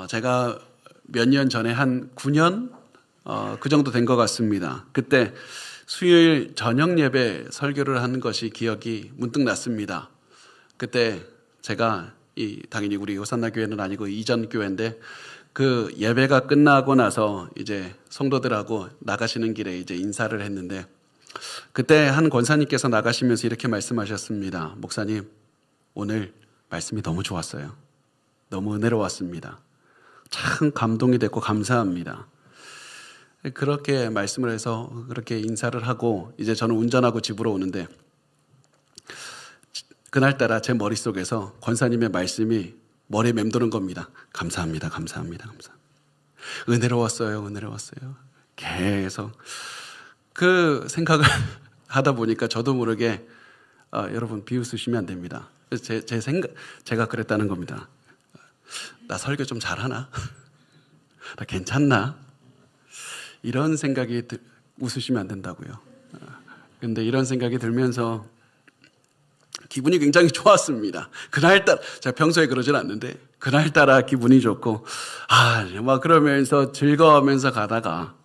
제가 몇 년 전에 한 9년 그 정도 된 것 같습니다. 그때 수요일 저녁 예배 설교를 한 것이 기억이 문득 났습니다. 그때 제가 당연히 우리 호산나 교회는 아니고 이전 교회인데 그 예배가 끝나고 나서 이제 성도들하고 나가시는 길에 이제 인사를 했는데 그때 한 권사님께서 나가시면서 이렇게 말씀하셨습니다. 목사님, 오늘 말씀이 너무 좋았어요. 너무 은혜로웠습니다. 참 감동이 됐고 감사합니다. 그렇게 말씀을 해서 그렇게 인사를 하고 이제 저는 운전하고 집으로 오는데 그날따라 제 머릿속에서 권사님의 말씀이 머리에 맴도는 겁니다. 감사합니다. 감사합니다. 감사합니다. 은혜로웠어요. 은혜로웠어요. 계속 그 생각을 하다 보니까 저도 모르게 여러분 비웃으시면 안 됩니다. 제가 그랬다는 겁니다. 나 설교 좀 잘하나? 나 괜찮나? 이런 생각이 웃으시면 안 된다고요. 근데 이런 생각이 들면서 기분이 굉장히 좋았습니다. 그날따라, 제가 평소에 그러진 않는데, 그날따라 기분이 좋고, 막 그러면서 즐거워하면서 가다가,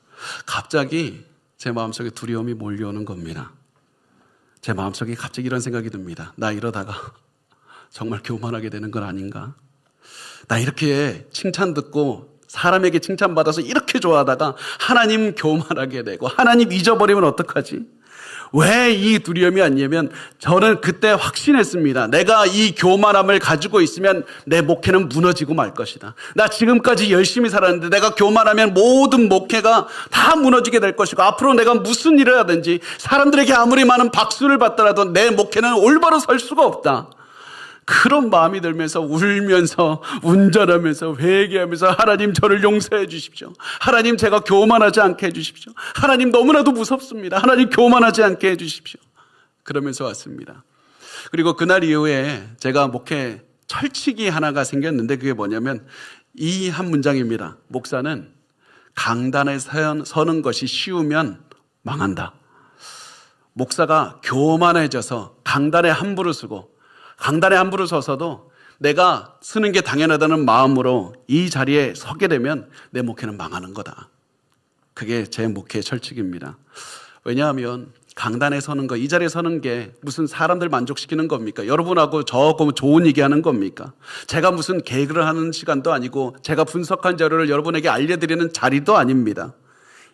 갑자기 제 마음속에 두려움이 몰려오는 겁니다. 제 마음속에 갑자기 이런 생각이 듭니다. 나 이러다가 정말 교만하게 되는 건 아닌가? 나 이렇게 칭찬 듣고, 사람에게 칭찬받아서 이렇게 좋아하다가, 하나님 교만하게 되고, 하나님 잊어버리면 어떡하지? 왜 이 두려움이 왔냐면 저는 그때 확신했습니다. 내가 이 교만함을 가지고 있으면 내 목회는 무너지고 말 것이다. 나 지금까지 열심히 살았는데 내가 교만하면 모든 목회가 다 무너지게 될 것이고 앞으로 내가 무슨 일을 하든지 사람들에게 아무리 많은 박수를 받더라도 내 목회는 올바로 설 수가 없다. 그런 마음이 들면서 울면서 운전하면서 회개하면서 하나님 저를 용서해 주십시오. 하나님 제가 교만하지 않게 해 주십시오. 하나님 너무나도 무섭습니다. 하나님 교만하지 않게 해 주십시오. 그러면서 왔습니다. 그리고 그날 이후에 제가 목회 철칙이 하나가 생겼는데 그게 뭐냐면 이 한 문장입니다. 목사는 강단에 서는 것이 쉬우면 망한다. 목사가 교만해져서 강단에 함부로 서고 강단에 함부로 서서도 내가 쓰는 게 당연하다는 마음으로 이 자리에 서게 되면 내 목회는 망하는 거다. 그게 제 목회의 철칙입니다. 왜냐하면 강단에 서는 거, 이 자리에 서는 게 무슨 사람들 만족시키는 겁니까? 여러분하고 저하고 좋은 얘기하는 겁니까? 제가 무슨 개그를 하는 시간도 아니고 제가 분석한 자료를 여러분에게 알려드리는 자리도 아닙니다.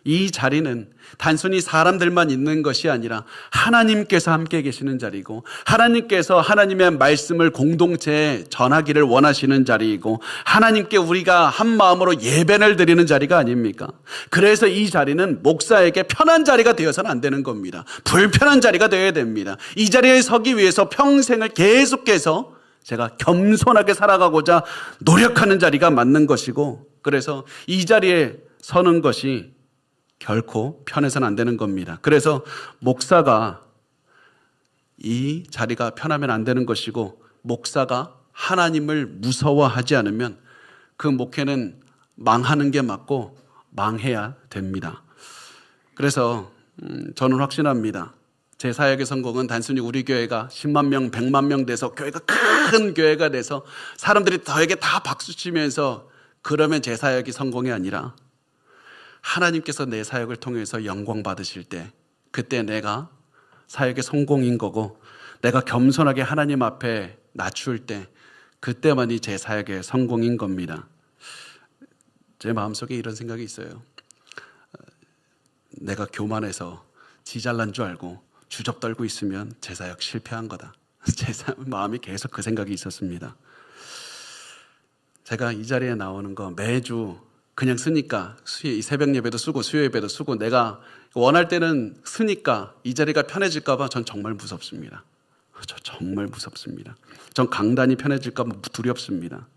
이 자리는 단순히 사람들만 있는 것이 아니라 하나님께서 함께 계시는 자리고 하나님께서 하나님의 말씀을 공동체에 전하기를 원하시는 자리이고 하나님께 우리가 한 마음으로 예배를 드리는 자리가 아닙니까? 그래서 이 자리는 목사에게 편한 자리가 되어서는 안 되는 겁니다. 불편한 자리가 되어야 됩니다. 이 자리에 서기 위해서 평생을 계속해서 제가 겸손하게 살아가고자 노력하는 자리가 맞는 것이고 그래서 이 자리에 서는 것이 결코 편해서는 안 되는 겁니다. 그래서 목사가 이 자리가 편하면 안 되는 것이고 목사가 하나님을 무서워하지 않으면 그 목회는 망하는 게 맞고 망해야 됩니다. 그래서 저는 확신합니다. 제 사역의 성공은 단순히 우리 교회가 10만 명, 100만 명 돼서 교회가 큰 교회가 돼서 사람들이 저에게 다 박수치면서 그러면 제 사역이 성공이 아니라 하나님께서 내 사역을 통해서 영광 받으실 때 그때 내가 사역의 성공인 거고 내가 겸손하게 하나님 앞에 낮출 때 그때만이 제 사역의 성공인 겁니다. 제 마음속에 이런 생각이 있어요. 내가 교만해서 지 잘난 줄 알고 주접 떨고 있으면 제 사역 실패한 거다. 제 마음이 계속 그 생각이 있었습니다. 제가 이 자리에 나오는 거 매주 그냥 쓰니까 새벽 예배도 쓰고 수요 예배도 쓰고 내가 원할 때는 쓰니까 이 자리가 편해질까 봐 전 정말 무섭습니다. 저 정말 무섭습니다. 전 강단이 편해질까 봐 두렵습니다.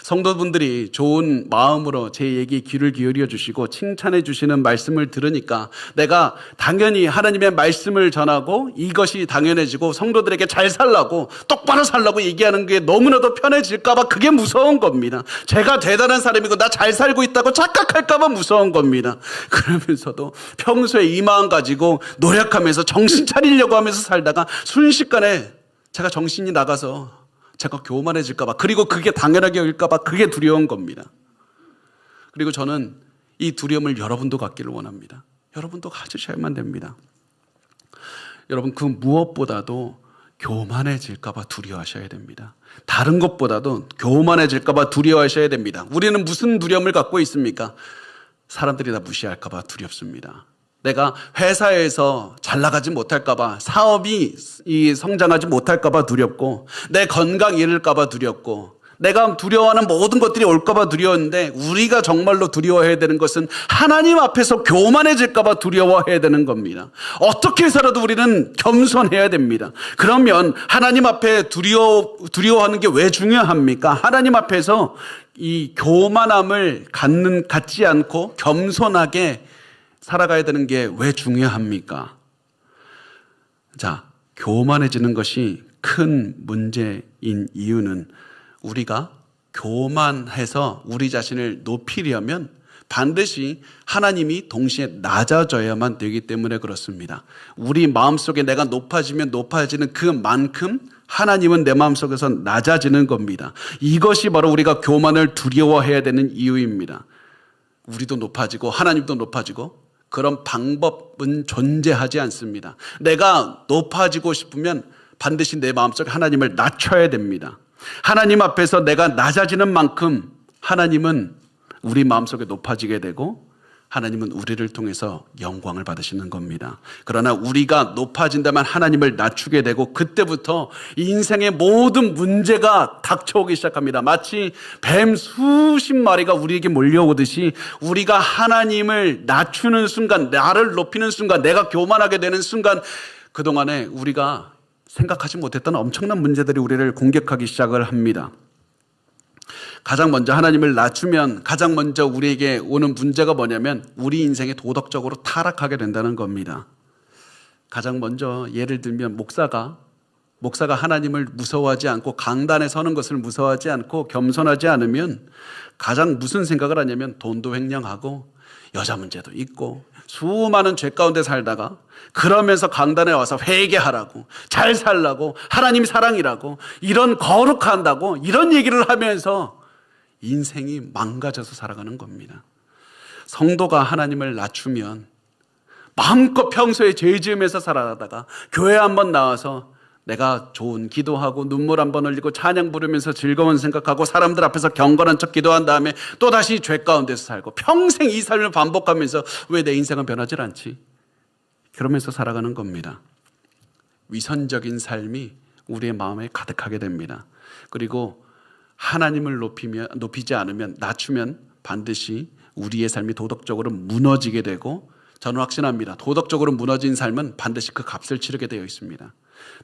성도분들이 좋은 마음으로 제 얘기 귀를 기울여 주시고 칭찬해 주시는 말씀을 들으니까 내가 당연히 하나님의 말씀을 전하고 이것이 당연해지고 성도들에게 잘 살라고 똑바로 살라고 얘기하는 게 너무나도 편해질까 봐 그게 무서운 겁니다. 제가 대단한 사람이고 나 잘 살고 있다고 착각할까 봐 무서운 겁니다. 그러면서도 평소에 이 마음 가지고 노력하면서 정신 차리려고 하면서 살다가 순식간에 제가 정신이 나가서 제가 교만해질까 봐 그리고 그게 당연하게 여길까 봐 그게 두려운 겁니다. 그리고 저는 이 두려움을 여러분도 갖기를 원합니다. 여러분도 가지셔야만 됩니다. 여러분, 그 무엇보다도 교만해질까봐 두려워하셔야 됩니다. 다른 것보다도 교만해질까봐 두려워하셔야 됩니다. 우리는 무슨 두려움을 갖고 있습니까? 사람들이 다 무시할까봐 두렵습니다. 내가 회사에서 잘 나가지 못할까봐, 사업이 성장하지 못할까봐 두렵고, 내 건강 잃을까봐 두렵고, 내가 두려워하는 모든 것들이 올까봐 두려웠는데, 우리가 정말로 두려워해야 되는 것은 하나님 앞에서 교만해질까봐 두려워해야 되는 겁니다. 어떻게 해서라도 우리는 겸손해야 됩니다. 그러면 하나님 앞에 두려워하는 게 왜 중요합니까? 하나님 앞에서 이 교만함을 갖지 않고 겸손하게 살아가야 되는 게 왜 중요합니까? 자, 교만해지는 것이 큰 문제인 이유는 우리가 교만해서 우리 자신을 높이려면 반드시 하나님이 동시에 낮아져야만 되기 때문에 그렇습니다. 우리 마음속에 내가 높아지면 높아지는 그만큼 하나님은 내 마음속에서 낮아지는 겁니다. 이것이 바로 우리가 교만을 두려워해야 되는 이유입니다. 우리도 높아지고 하나님도 높아지고 그런 방법은 존재하지 않습니다. 내가 높아지고 싶으면 반드시 내 마음속에 하나님을 낮춰야 됩니다. 하나님 앞에서 내가 낮아지는 만큼 하나님은 우리 마음속에 높아지게 되고 하나님은 우리를 통해서 영광을 받으시는 겁니다. 그러나 우리가 높아진다면 하나님을 낮추게 되고 그때부터 인생의 모든 문제가 닥쳐오기 시작합니다. 마치 뱀 수십 마리가 우리에게 몰려오듯이 우리가 하나님을 낮추는 순간, 나를 높이는 순간, 내가 교만하게 되는 순간 그동안에 우리가 생각하지 못했던 엄청난 문제들이 우리를 공격하기 시작을 합니다. 가장 먼저 하나님을 낮추면 가장 먼저 우리에게 오는 문제가 뭐냐면 우리 인생이 도덕적으로 타락하게 된다는 겁니다. 가장 먼저 예를 들면 목사가 하나님을 무서워하지 않고 강단에 서는 것을 무서워하지 않고 겸손하지 않으면 가장 무슨 생각을 하냐면 돈도 횡령하고 여자 문제도 있고 수많은 죄 가운데 살다가 그러면서 강단에 와서 회개하라고, 잘 살라고, 하나님 사랑이라고, 이런 거룩한다고 이런 얘기를 하면서 인생이 망가져서 살아가는 겁니다. 성도가 하나님을 낮추면 마음껏 평소에 죄 지으면서 살아가다가 교회 한번 나와서 내가 좋은 기도하고 눈물 한번 흘리고 찬양 부르면서 즐거운 생각하고 사람들 앞에서 경건한 척 기도한 다음에 또다시 죄 가운데서 살고 평생 이 삶을 반복하면서 왜 내 인생은 변하질 않지? 그러면서 살아가는 겁니다. 위선적인 삶이 우리의 마음에 가득하게 됩니다. 그리고 하나님을 높이지 않으면, 낮추면 반드시 우리의 삶이 도덕적으로 무너지게 되고 저는 확신합니다. 도덕적으로 무너진 삶은 반드시 그 값을 치르게 되어 있습니다.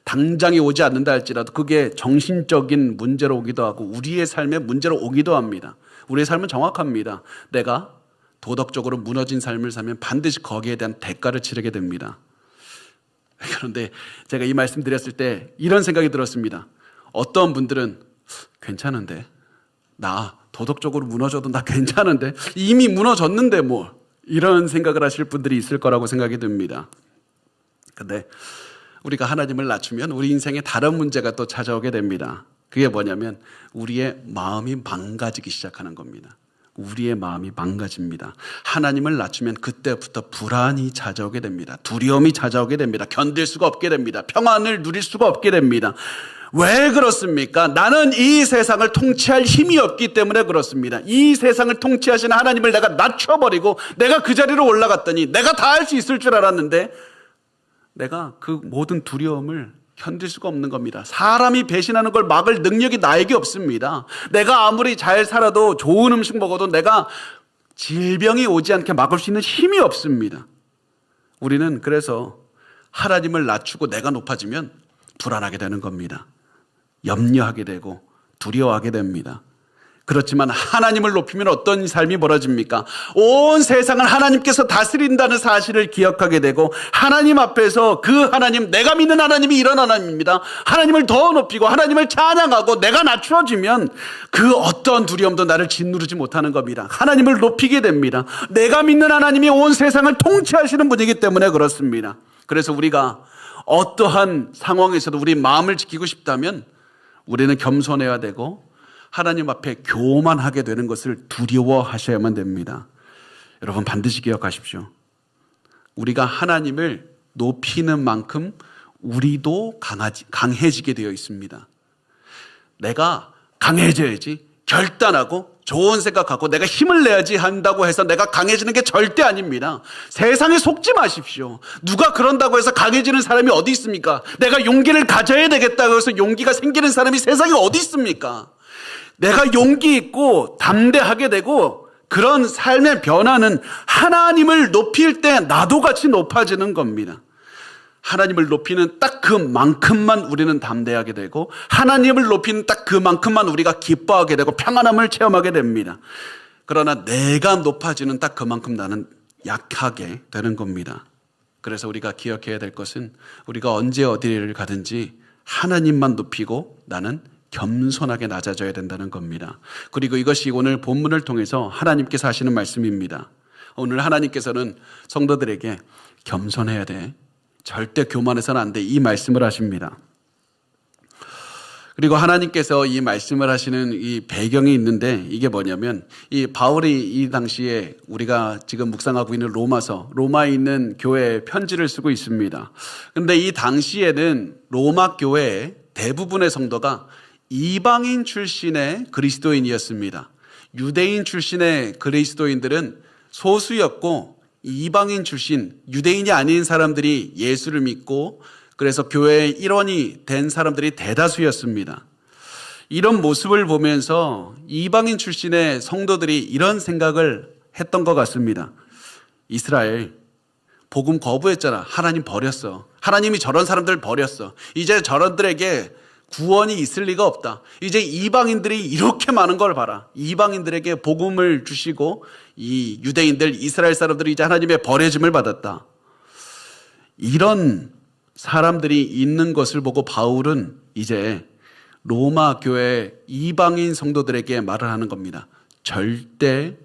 당장이 오지 않는다 할지라도 그게 정신적인 문제로 오기도 하고 우리의 삶의 문제로 오기도 합니다. 우리의 삶은 정확합니다. 내가 도덕적으로 무너진 삶을 살면 반드시 거기에 대한 대가를 치르게 됩니다. 그런데 제가 이 말씀 드렸을 때 이런 생각이 들었습니다. 어떤 분들은 괜찮은데, 나 도덕적으로 무너져도 나 괜찮은데, 이미 무너졌는데 뭐, 이런 생각을 하실 분들이 있을 거라고 생각이 듭니다. 근데 우리가 하나님을 낮추면 우리 인생에 다른 문제가 또 찾아오게 됩니다. 그게 뭐냐면 우리의 마음이 망가지기 시작하는 겁니다. 우리의 마음이 망가집니다. 하나님을 낮추면 그때부터 불안이 찾아오게 됩니다. 두려움이 찾아오게 됩니다. 견딜 수가 없게 됩니다. 평안을 누릴 수가 없게 됩니다. 왜 그렇습니까? 나는 이 세상을 통치할 힘이 없기 때문에 그렇습니다. 이 세상을 통치하시는 하나님을 내가 낮춰버리고 내가 그 자리로 올라갔더니 내가 다 할 수 있을 줄 알았는데 내가 그 모든 두려움을 견딜 수가 없는 겁니다. 사람이 배신하는 걸 막을 능력이 나에게 없습니다. 내가 아무리 잘 살아도 좋은 음식 먹어도 내가 질병이 오지 않게 막을 수 있는 힘이 없습니다. 우리는 그래서 하나님을 낮추고 내가 높아지면 불안하게 되는 겁니다. 염려하게 되고 두려워하게 됩니다. 그렇지만 하나님을 높이면 어떤 삶이 벌어집니까? 온 세상을 하나님께서 다스린다는 사실을 기억하게 되고 하나님 앞에서 그 하나님, 내가 믿는 하나님이 이런 하나님입니다. 하나님을 더 높이고 하나님을 찬양하고 내가 낮추어지면 그 어떤 두려움도 나를 짓누르지 못하는 겁니다. 하나님을 높이게 됩니다. 내가 믿는 하나님이 온 세상을 통치하시는 분이기 때문에 그렇습니다. 그래서 우리가 어떠한 상황에서도 우리 마음을 지키고 싶다면 우리는 겸손해야 되고 하나님 앞에 교만하게 되는 것을 두려워하셔야만 됩니다. 여러분 반드시 기억하십시오. 우리가 하나님을 높이는 만큼 우리도 강해지게 되어 있습니다. 내가 강해져야지, 결단하고 좋은 생각하고 내가 힘을 내야지 한다고 해서 내가 강해지는 게 절대 아닙니다. 세상에 속지 마십시오. 누가 그런다고 해서 강해지는 사람이 어디 있습니까? 내가 용기를 가져야 되겠다고 해서 용기가 생기는 사람이 세상에 어디 있습니까? 내가 용기 있고 담대하게 되고 그런 삶의 변화는 하나님을 높일 때 나도 같이 높아지는 겁니다. 하나님을 높이는 딱 그만큼만 우리는 담대하게 되고 하나님을 높이는 딱 그만큼만 우리가 기뻐하게 되고 평안함을 체험하게 됩니다. 그러나 내가 높아지는 딱 그만큼 나는 약하게 되는 겁니다. 그래서 우리가 기억해야 될 것은 우리가 언제 어디를 가든지 하나님만 높이고 나는 겸손하게 낮아져야 된다는 겁니다. 그리고 이것이 오늘 본문을 통해서 하나님께서 하시는 말씀입니다. 오늘 하나님께서는 성도들에게 겸손해야 돼, 절대 교만해서는 안 돼, 이 말씀을 하십니다. 그리고 하나님께서 이 말씀을 하시는 이 배경이 있는데 이게 뭐냐면 이 바울이 이 당시에 우리가 지금 묵상하고 있는 로마에 있는 교회에 편지를 쓰고 있습니다. 그런데 이 당시에는 로마 교회의 대부분의 성도가 이방인 출신의 그리스도인이었습니다. 유대인 출신의 그리스도인들은 소수였고 이방인 출신, 유대인이 아닌 사람들이 예수를 믿고 그래서 교회의 일원이 된 사람들이 대다수였습니다. 이런 모습을 보면서 이방인 출신의 성도들이 이런 생각을 했던 것 같습니다. 이스라엘, 복음 거부했잖아. 하나님 버렸어. 하나님이 저런 사람들 버렸어. 이제 저런들에게 구원이 있을 리가 없다. 이제 이방인들이 이렇게 많은 걸 봐라. 이방인들에게 복음을 주시고 이 유대인들, 이스라엘 사람들이 이제 하나님의 버려짐을 받았다. 이런 사람들이 있는 것을 보고 바울은 이제 로마 교회 이방인 성도들에게 말을 하는 겁니다. 절대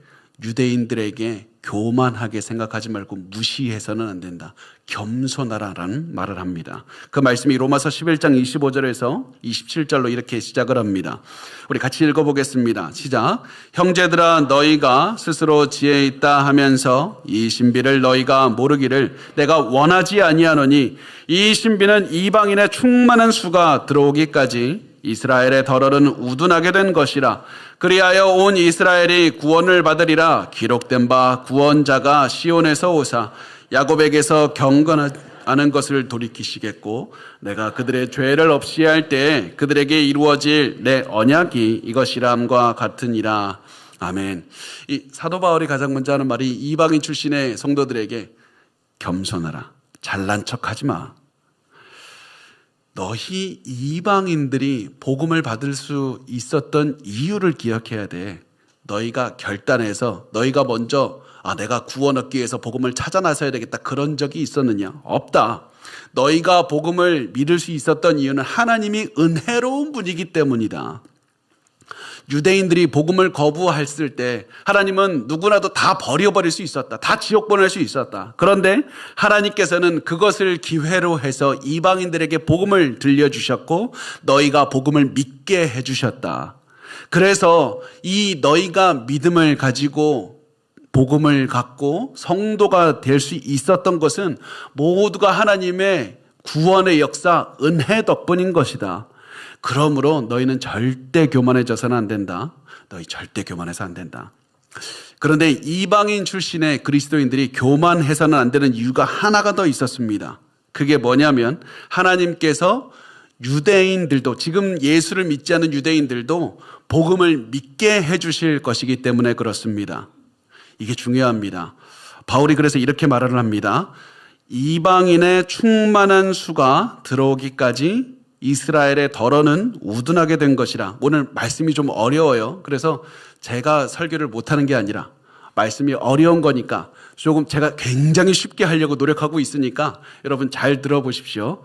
유대인들에게 교만하게 생각하지 말고 무시해서는 안 된다. 겸손하라라는 말을 합니다. 그 말씀이 로마서 11장 25절에서 27절로 이렇게 시작을 합니다. 우리 같이 읽어보겠습니다. 시작. 형제들아, 너희가 스스로 지혜 있다 하면서 이 신비를 너희가 모르기를 내가 원하지 아니하노니 이 신비는 이방인의 충만한 수가 들어오기까지 이스라엘의 덜어는 우둔하게 된 것이라. 그리하여 온 이스라엘이 구원을 받으리라. 기록된 바 구원자가 시온에서 오사 야곱에게서 경건하는 것을 돌이키시겠고 내가 그들의 죄를 없이 할 때 그들에게 이루어질 내 언약이 이것이람과 같으니라. 아멘. 이 사도 바울이 가장 먼저 하는 말이 이방인 출신의 성도들에게 겸손하라. 잘난 척하지 마. 너희 이방인들이 복음을 받을 수 있었던 이유를 기억해야 돼. 너희가 결단해서 너희가 먼저 내가 구원 얻기 위해서 복음을 찾아 나서야 되겠다, 그런 적이 있었느냐? 없다. 너희가 복음을 믿을 수 있었던 이유는 하나님이 은혜로운 분이기 때문이다. 유대인들이 복음을 거부했을 때 하나님은 누구나도 다 버려버릴 수 있었다. 다 지옥 보낼 수 있었다. 그런데 하나님께서는 그것을 기회로 해서 이방인들에게 복음을 들려주셨고 너희가 복음을 믿게 해주셨다. 그래서 이 너희가 믿음을 가지고 복음을 갖고 성도가 될 수 있었던 것은 모두가 하나님의 구원의 역사, 은혜 덕분인 것이다. 그러므로 너희는 절대 교만해져서는 안 된다. 너희 절대 교만해서 안 된다. 그런데 이방인 출신의 그리스도인들이 교만해서는 안 되는 이유가 하나가 더 있었습니다. 그게 뭐냐면 하나님께서 유대인들도, 지금 예수를 믿지 않는 유대인들도 복음을 믿게 해주실 것이기 때문에 그렇습니다. 이게 중요합니다. 바울이 그래서 이렇게 말을 합니다. 이방인의 충만한 수가 들어오기까지 이스라엘의 덜어는 우둔하게 된 것이라. 오늘 말씀이 좀 어려워요. 그래서 제가 설교를 못하는 게 아니라 말씀이 어려운 거니까 조금 제가 굉장히 쉽게 하려고 노력하고 있으니까 여러분 잘 들어보십시오.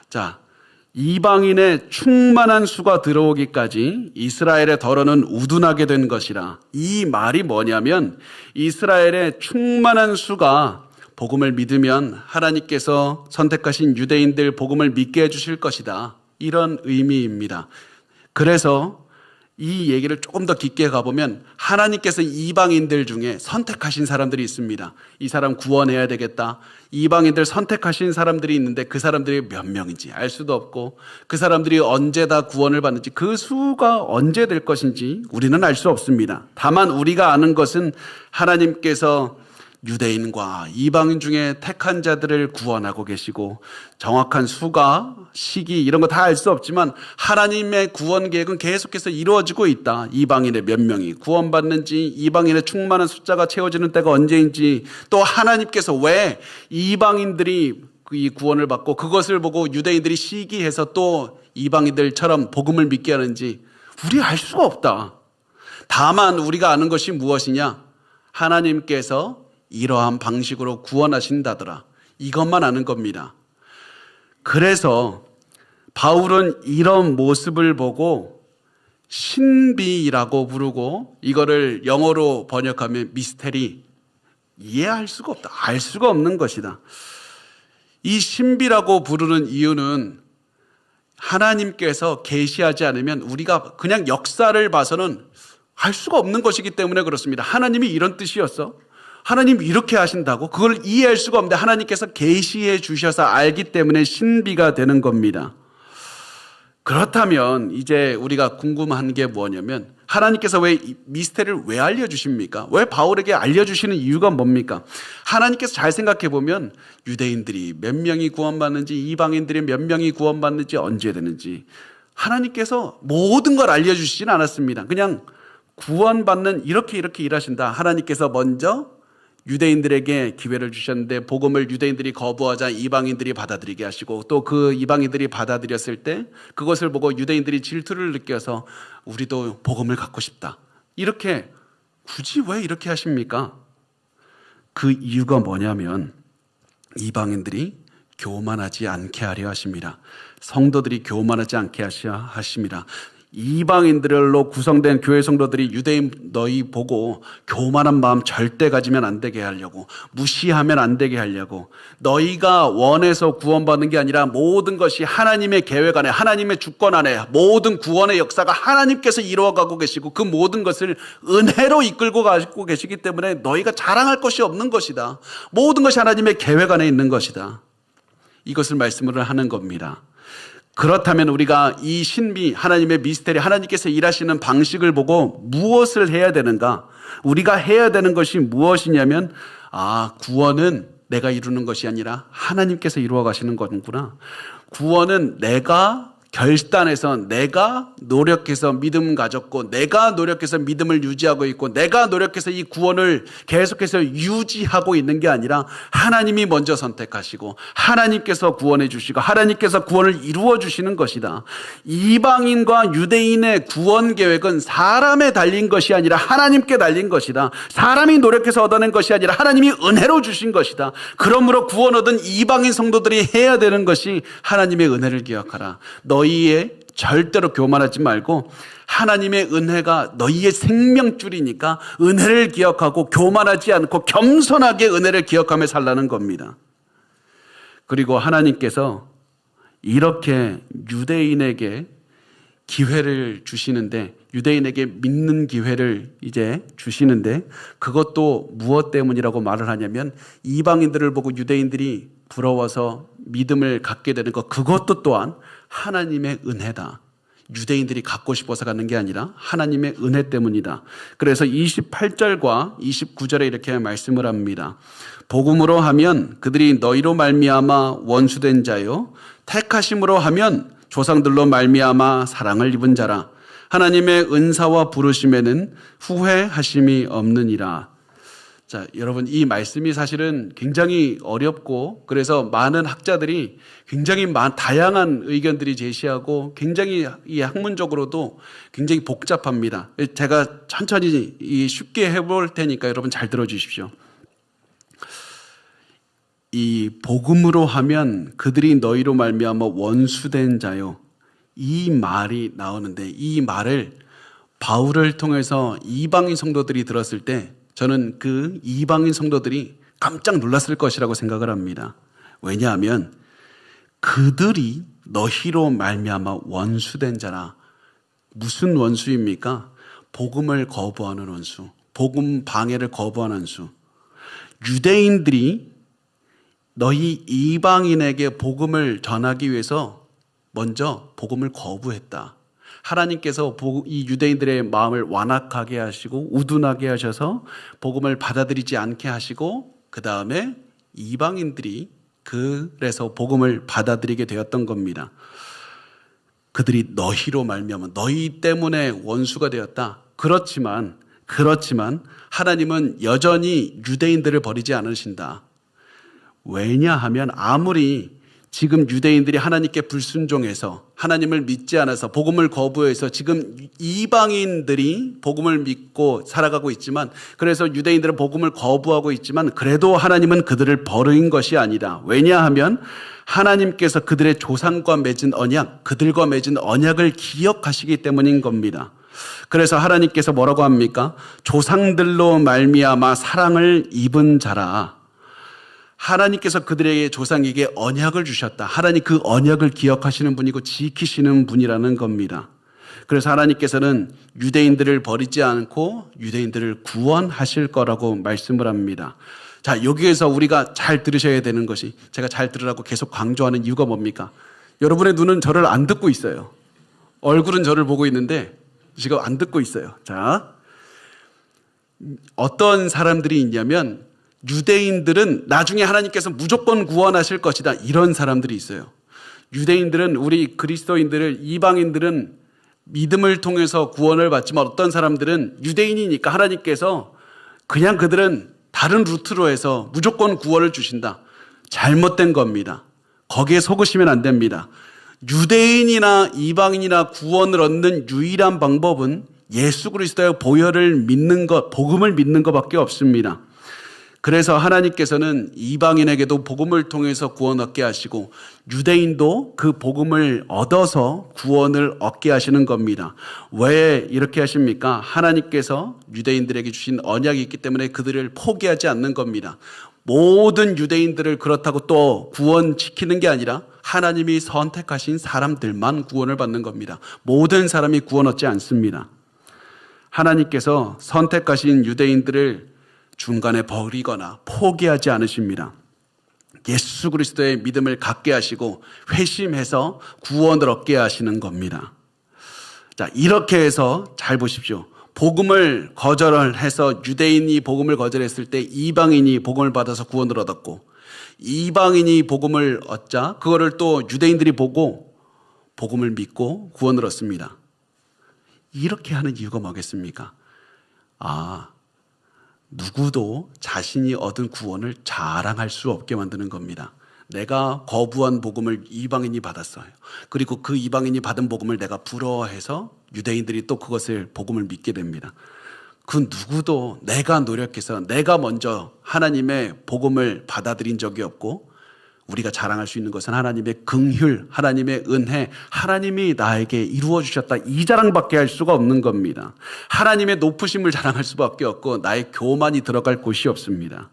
자, 이방인의 충만한 수가 들어오기까지 이스라엘의 덜어는 우둔하게 된 것이라. 이 말이 뭐냐면 이스라엘의 충만한 수가 복음을 믿으면 하나님께서 선택하신 유대인들 복음을 믿게 해주실 것이다. 이런 의미입니다. 그래서 이 얘기를 조금 더 깊게 가보면 하나님께서 이방인들 중에 선택하신 사람들이 있습니다. 이 사람 구원해야 되겠다. 이방인들 선택하신 사람들이 있는데 그 사람들이 몇 명인지 알 수도 없고 그 사람들이 언제 다 구원을 받는지 그 수가 언제 될 것인지 우리는 알 수 없습니다. 다만 우리가 아는 것은 하나님께서 유대인과 이방인 중에 택한 자들을 구원하고 계시고 정확한 수가, 시기 이런 거 다 알 수 없지만 하나님의 구원 계획은 계속해서 이루어지고 있다. 이방인의 몇 명이 구원받는지, 이방인의 충만한 숫자가 채워지는 때가 언제인지, 또 하나님께서 왜 이방인들이 이 구원을 받고 그것을 보고 유대인들이 시기해서 또 이방인들처럼 복음을 믿게 하는지 우리 알 수가 없다. 다만 우리가 아는 것이 무엇이냐? 하나님께서 이러한 방식으로 구원하신다더라. 이것만 아는 겁니다. 그래서 바울은 이런 모습을 보고 신비라고 부르고 이거를 영어로 번역하면 미스테리, 이해할 수가 없다. 알 수가 없는 것이다. 이 신비라고 부르는 이유는 하나님께서 계시하지 않으면 우리가 그냥 역사를 봐서는 알 수가 없는 것이기 때문에 그렇습니다. 하나님이 이런 뜻이었어? 하나님이 이렇게 하신다고? 그걸 이해할 수가 없는데 하나님께서 계시해 주셔서 알기 때문에 신비가 되는 겁니다. 그렇다면 이제 우리가 궁금한 게 뭐냐면 하나님께서 왜 미스테리를 왜 알려주십니까? 왜 바울에게 알려주시는 이유가 뭡니까? 하나님께서 잘 생각해 보면 유대인들이 몇 명이 구원받는지, 이방인들이 몇 명이 구원받는지, 언제 되는지 하나님께서 모든 걸 알려주시진 않았습니다. 그냥 구원받는 이렇게 일하신다. 하나님께서 먼저 유대인들에게 기회를 주셨는데 복음을 유대인들이 거부하자 이방인들이 받아들이게 하시고 또 그 이방인들이 받아들였을 때 그것을 보고 유대인들이 질투를 느껴서 우리도 복음을 갖고 싶다. 이렇게 굳이 왜 이렇게 하십니까? 그 이유가 뭐냐면 이방인들이 교만하지 않게 하려 하십니다. 성도들이 교만하지 않게 하십니다. 이방인들로 구성된 교회 성도들이 유대인 너희 보고 교만한 마음 절대 가지면 안 되게 하려고, 무시하면 안 되게 하려고, 너희가 원해서 구원받는 게 아니라 모든 것이 하나님의 계획 안에, 하나님의 주권 안에 모든 구원의 역사가 하나님께서 이루어가고 계시고 그 모든 것을 은혜로 이끌고 가고 계시기 때문에 너희가 자랑할 것이 없는 것이다. 모든 것이 하나님의 계획 안에 있는 것이다. 이것을 말씀을 하는 겁니다. 그렇다면 우리가 이 신비, 하나님의 미스테리, 하나님께서 일하시는 방식을 보고 무엇을 해야 되는가? 우리가 해야 되는 것이 무엇이냐면 구원은 내가 이루는 것이 아니라 하나님께서 이루어 가시는 거구나. 구원은 내가 결단해서 내가 노력해서 믿음 가졌고 내가 노력해서 믿음을 유지하고 있고 내가 노력해서 이 구원을 계속해서 유지하고 있는 게 아니라 하나님이 먼저 선택하시고 하나님께서 구원해 주시고 하나님께서 구원을 이루어 주시는 것이다. 이방인과 유대인의 구원 계획은 사람에 달린 것이 아니라 하나님께 달린 것이다. 사람이 노력해서 얻어낸 것이 아니라 하나님이 은혜로 주신 것이다. 그러므로 구원 얻은 이방인 성도들이 해야 되는 것이 하나님의 은혜를 기억하라. 너희의 절대로 교만하지 말고 하나님의 은혜가 너희의 생명줄이니까 은혜를 기억하고 교만하지 않고 겸손하게 은혜를 기억하며 살라는 겁니다. 그리고 하나님께서 이렇게 유대인에게 기회를 주시는데 유대인에게 믿는 기회를 이제 주시는데 그것도 무엇 때문이라고 말을 하냐면 이방인들을 보고 유대인들이 부러워서 믿음을 갖게 되는 것, 그것도 또한 하나님의 은혜다. 유대인들이 갖고 싶어서 갖는 게 아니라 하나님의 은혜 때문이다. 그래서 28절과 29절에 이렇게 말씀을 합니다. 복음으로 하면 그들이 너희로 말미암아 원수된 자요, 택하심으로 하면 조상들로 말미암아 사랑을 입은 자라. 하나님의 은사와 부르심에는 후회하심이 없느니라. 자, 여러분, 이 말씀이 사실은 굉장히 어렵고 그래서 많은 학자들이 굉장히 다양한 의견들이 제시하고 굉장히 이 학문적으로도 굉장히 복잡합니다. 제가 천천히 쉽게 해볼 테니까 여러분 잘 들어주십시오. 이 복음으로 하면 그들이 너희로 말미암아 원수된 자요. 이 말이 나오는데 이 말을 바울을 통해서 이방인 성도들이 들었을 때 저는 그 이방인 성도들이 깜짝 놀랐을 것이라고 생각을 합니다. 왜냐하면 그들이 너희로 말미암아 원수된 자라. 무슨 원수입니까? 복음을 거부하는 원수, 복음 방해를 거부하는 원수. 유대인들이 너희 이방인에게 복음을 전하기 위해서 먼저 복음을 거부했다. 하나님께서 이 유대인들의 마음을 완악하게 하시고 우둔하게 하셔서 복음을 받아들이지 않게 하시고 그 다음에 이방인들이 그래서 복음을 받아들이게 되었던 겁니다. 그들이 너희로 말미암아 너희 때문에 원수가 되었다. 그렇지만 하나님은 여전히 유대인들을 버리지 않으신다. 왜냐하면 아무리 지금 유대인들이 하나님께 불순종해서 하나님을 믿지 않아서 복음을 거부해서 지금 이방인들이 복음을 믿고 살아가고 있지만, 그래서 유대인들은 복음을 거부하고 있지만 그래도 하나님은 그들을 버린 것이 아니다. 왜냐하면 하나님께서 그들의 조상과 맺은 언약, 그들과 맺은 언약을 기억하시기 때문인 겁니다. 그래서 하나님께서 뭐라고 합니까? 조상들로 말미암아 사랑을 입은 자라. 하나님께서 그들에게 조상에게 언약을 주셨다. 하나님 그 언약을 기억하시는 분이고 지키시는 분이라는 겁니다. 그래서 하나님께서는 유대인들을 버리지 않고 유대인들을 구원하실 거라고 말씀을 합니다. 자, 여기에서 우리가 잘 들으셔야 되는 것이, 제가 잘 들으라고 계속 강조하는 이유가 뭡니까? 여러분의 눈은 저를 안 듣고 있어요. 얼굴은 저를 보고 있는데 지금 안 듣고 있어요. 자, 어떤 사람들이 있냐면 유대인들은 나중에 하나님께서 무조건 구원하실 것이다, 이런 사람들이 있어요. 유대인들은, 우리 그리스도인들을, 이방인들은 믿음을 통해서 구원을 받지만 어떤 사람들은 유대인이니까 하나님께서 그냥 그들은 다른 루트로 해서 무조건 구원을 주신다. 잘못된 겁니다. 거기에 속으시면 안 됩니다. 유대인이나 이방인이나 구원을 얻는 유일한 방법은 예수 그리스도의 보혈을 믿는 것, 복음을 믿는 것밖에 없습니다. 그래서 하나님께서는 이방인에게도 복음을 통해서 구원 얻게 하시고 유대인도 그 복음을 얻어서 구원을 얻게 하시는 겁니다. 왜 이렇게 하십니까? 하나님께서 유대인들에게 주신 언약이 있기 때문에 그들을 포기하지 않는 겁니다. 모든 유대인들을 그렇다고 또 구원시키는 게 아니라 하나님이 선택하신 사람들만 구원을 받는 겁니다. 모든 사람이 구원 얻지 않습니다. 하나님께서 선택하신 유대인들을 중간에 버리거나 포기하지 않으십니다. 예수 그리스도의 믿음을 갖게 하시고 회심해서 구원을 얻게 하시는 겁니다. 자, 이렇게 해서 잘 보십시오. 복음을 거절해서 유대인이 복음을 거절했을 때 이방인이 복음을 받아서 구원을 얻었고, 이방인이 복음을 얻자 그거를 또 유대인들이 보고 복음을 믿고 구원을 얻습니다. 이렇게 하는 이유가 뭐겠습니까? 누구도 자신이 얻은 구원을 자랑할 수 없게 만드는 겁니다. 내가 거부한 복음을 이방인이 받았어요. 그리고 그 이방인이 받은 복음을 내가 부러워해서 유대인들이 또 그것을 복음을 믿게 됩니다. 그 누구도 내가 노력해서 내가 먼저 하나님의 복음을 받아들인 적이 없고, 우리가 자랑할 수 있는 것은 하나님의 긍휼, 하나님의 은혜, 하나님이 나에게 이루어 주셨다, 이 자랑밖에 할 수가 없는 겁니다. 하나님의 높으심을 자랑할 수밖에 없고 나의 교만이 들어갈 곳이 없습니다.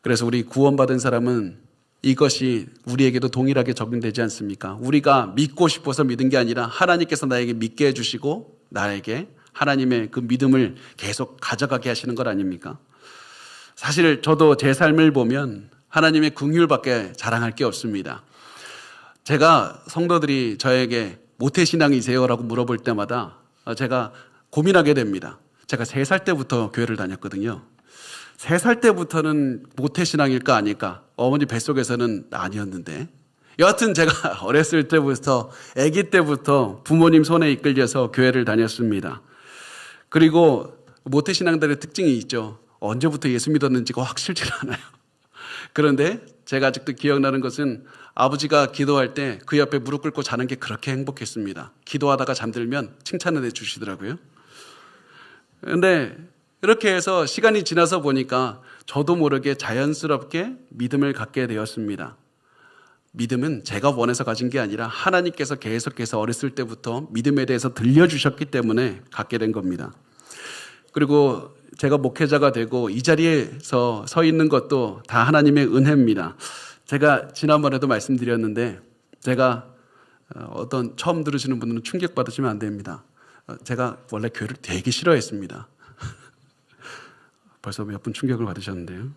그래서 우리 구원받은 사람은 이것이 우리에게도 동일하게 적용되지 않습니까? 우리가 믿고 싶어서 믿은 게 아니라 하나님께서 나에게 믿게 해주시고 나에게 하나님의 그 믿음을 계속 가져가게 하시는 것 아닙니까? 사실 저도 제 삶을 보면 하나님의 긍휼밖에 자랑할 게 없습니다. 제가 성도들이 저에게 모태신앙이세요라고 물어볼 때마다 제가 고민하게 됩니다. 제가 3살 때부터 교회를 다녔거든요. 3살 때부터는 모태신앙일까 아닐까? 어머니 뱃속에서는 아니었는데, 여하튼 제가 어렸을 때부터, 아기 때부터 부모님 손에 이끌려서 교회를 다녔습니다. 그리고 모태신앙들의 특징이 있죠. 언제부터 예수 믿었는지가 확실치 않아요. 그런데 제가 아직도 기억나는 것은 아버지가 기도할 때 그 옆에 무릎 꿇고 자는 게 그렇게 행복했습니다. 기도하다가 잠들면 칭찬을 해주시더라고요. 그런데 이렇게 해서 시간이 지나서 보니까 저도 모르게 자연스럽게 믿음을 갖게 되었습니다. 믿음은 제가 원해서 가진 게 아니라 하나님께서 계속해서 어렸을 때부터 믿음에 대해서 들려주셨기 때문에 갖게 된 겁니다. 그리고 제가 목회자가 되고 이 자리에서 서 있는 것도 다 하나님의 은혜입니다. 제가 지난번에도 말씀드렸는데, 제가 어떤 처음 들으시는 분들은 충격받으시면 안 됩니다. 제가 원래 교회를 되게 싫어했습니다. 벌써 몇 분 충격을 받으셨는데요.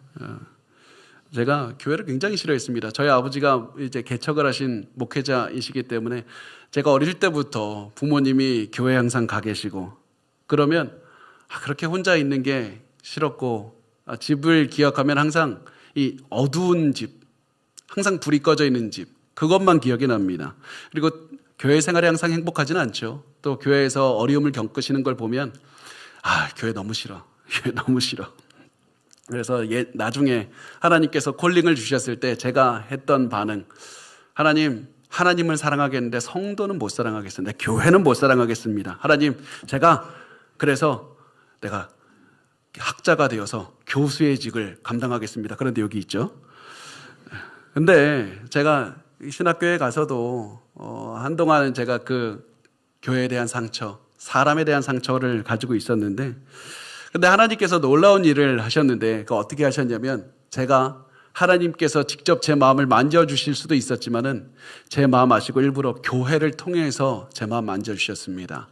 제가 교회를 굉장히 싫어했습니다. 저희 아버지가 이제 개척을 하신 목회자이시기 때문에 제가 어릴 때부터 부모님이 교회 항상 가 계시고 그러면 그렇게 혼자 있는 게 싫었고 집을 기억하면 항상 이 어두운 집, 항상 불이 꺼져 있는 집, 그것만 기억이 납니다. 그리고 교회 생활이 항상 행복하지는 않죠. 또 교회에서 어려움을 겪으시는 걸 보면 교회 너무 싫어. 교회 너무 싫어. 그래서 나중에 하나님께서 콜링을 주셨을 때 제가 했던 반응, 하나님을 사랑하겠는데 성도는 못 사랑하겠습니다. 교회는 못 사랑하겠습니다. 하나님, 그래서 내가 학자가 되어서 교수의 직을 감당하겠습니다. 그런데 여기 있죠. 근데 제가 신학교에 가서도 한동안 제가 그 교회에 대한 상처, 사람에 대한 상처를 가지고 있었는데, 근데 하나님께서 놀라운 일을 하셨는데 그 어떻게 하셨냐면, 제가 하나님께서 직접 제 마음을 만져주실 수도 있었지만은 제 마음 아시고 일부러 교회를 통해서 제 마음 만져주셨습니다.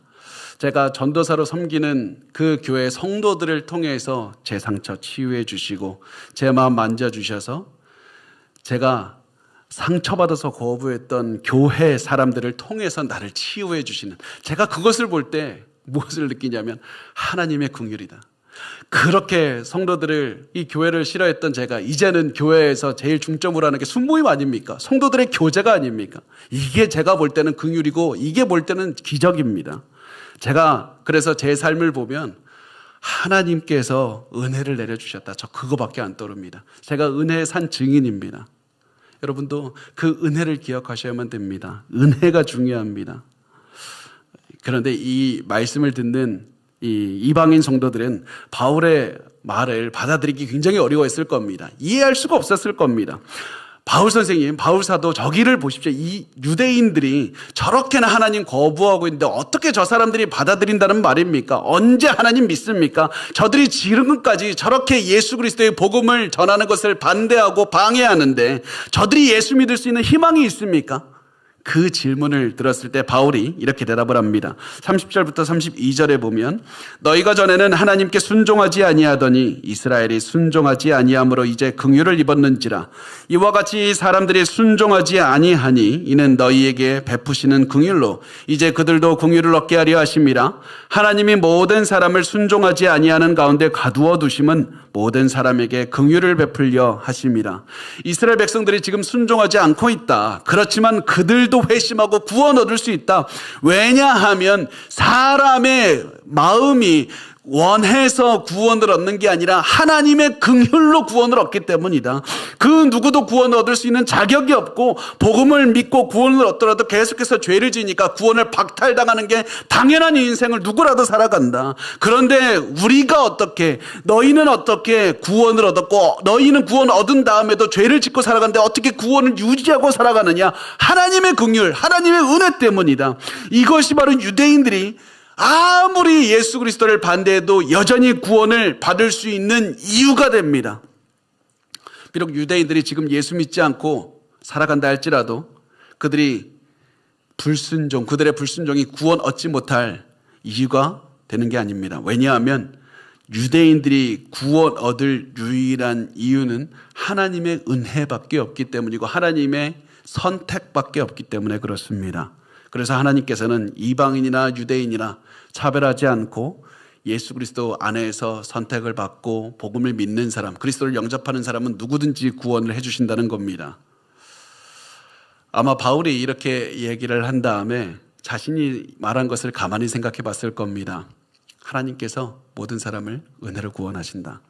제가 전도사로 섬기는 그 교회 성도들을 통해서 제 상처 치유해 주시고 제 마음 만져주셔서 제가 상처받아서 거부했던 교회 사람들을 통해서 나를 치유해 주시는, 제가 그것을 볼 때 무엇을 느끼냐면 하나님의 긍휼이다. 그렇게 성도들을, 이 교회를 싫어했던 제가 이제는 교회에서 제일 중점으로 하는 게 순모임 아닙니까? 성도들의 교제가 아닙니까? 이게 제가 볼 때는 긍휼이고 이게 볼 때는 기적입니다. 제가 그래서 제 삶을 보면 하나님께서 은혜를 내려주셨다. 저 그거밖에 안 떠오릅니다. 제가 은혜의 산 증인입니다. 여러분도 그 은혜를 기억하셔야만 됩니다. 은혜가 중요합니다. 그런데 이 말씀을 듣는 이 이방인 성도들은 바울의 말을 받아들이기 굉장히 어려워했을 겁니다. 이해할 수가 없었을 겁니다. 바울 선생님, 바울 사도 저기를 보십시오. 이 유대인들이 저렇게나 하나님 거부하고 있는데 어떻게 저 사람들이 받아들인다는 말입니까? 언제 하나님 믿습니까? 저들이 지금까지 저렇게 예수 그리스도의 복음을 전하는 것을 반대하고 방해하는데 저들이 예수 믿을 수 있는 희망이 있습니까? 그 질문을 들었을 때 바울이 이렇게 대답을 합니다. 30절부터 32절에 보면, 너희가 전에는 하나님께 순종하지 아니하더니 이스라엘이 순종하지 아니함으로 이제 긍휼을 입었는지라. 이와 같이 사람들이 순종하지 아니하니 이는 너희에게 베푸시는 긍휼로 이제 그들도 긍휼을 얻게 하려 하심이라. 하나님이 모든 사람을 순종하지 아니하는 가운데 가두어 두심은 모든 사람에게 긍휼을 베풀려 하심이라. 이스라엘 백성들이 지금 순종하지 않고 있다. 그렇지만 그들도 회심하고 구원 얻을 수 있다. 왜냐하면 사람의 마음이 원해서 구원을 얻는 게 아니라 하나님의 긍휼로 구원을 얻기 때문이다. 그 누구도 구원을 얻을 수 있는 자격이 없고 복음을 믿고 구원을 얻더라도 계속해서 죄를 지니까 구원을 박탈당하는 게 당연한 인생을 누구라도 살아간다. 그런데 우리가 어떻게, 너희는 어떻게 구원을 얻었고 너희는 구원 얻은 다음에도 죄를 짓고 살아가는데 어떻게 구원을 유지하고 살아가느냐? 하나님의 긍휼, 하나님의 은혜 때문이다. 이것이 바로 유대인들이 아무리 예수 그리스도를 반대해도 여전히 구원을 받을 수 있는 이유가 됩니다. 비록 유대인들이 지금 예수 믿지 않고 살아간다 할지라도 그들의 불순종이 구원 얻지 못할 이유가 되는 게 아닙니다. 왜냐하면 유대인들이 구원 얻을 유일한 이유는 하나님의 은혜밖에 없기 때문이고 하나님의 선택밖에 없기 때문에 그렇습니다. 그래서 하나님께서는 이방인이나 유대인이나 차별하지 않고 예수 그리스도 안에서 선택을 받고 복음을 믿는 사람, 그리스도를 영접하는 사람은 누구든지 구원을 해주신다는 겁니다. 아마 바울이 이렇게 얘기를 한 다음에 자신이 말한 것을 가만히 생각해 봤을 겁니다. 하나님께서 모든 사람을 은혜로 구원하신다.